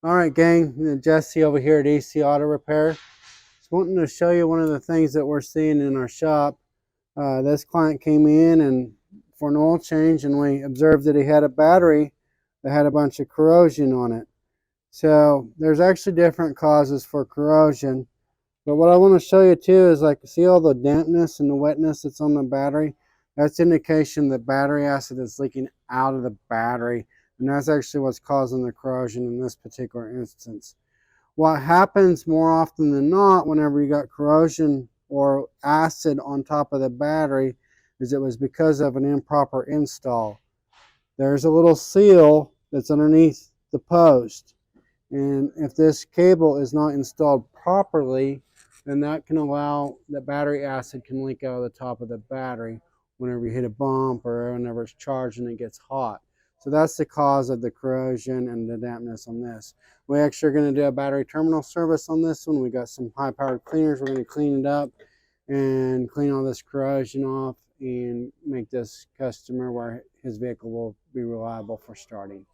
All right, gang, Jesse over here at AC Auto Repair. Just wanting to show you one of the things that we're seeing in our shop. This client came in and for an oil change, and we observed that he had a battery that had a bunch of corrosion on it. So there's actually different causes for corrosion. But what I want to show you too is, like, see all the dampness and the wetness that's on the battery? That's indication that battery acid is leaking out of the battery, and that's actually what's causing the corrosion in this particular instance. What happens more often than not whenever you got corrosion or acid on top of the battery is it was because of an improper install. There's a little seal that's underneath the post, and if this cable is not installed properly, then that can allow the battery acid can leak out of the top of the battery whenever you hit a bump or whenever it's charged and it gets hot. So that's the cause of the corrosion and the dampness on this. We actually are going to do a battery terminal service on this one. We got some high powered cleaners. We're going to clean it up and clean all this corrosion off and make this customer where his vehicle will be reliable for starting.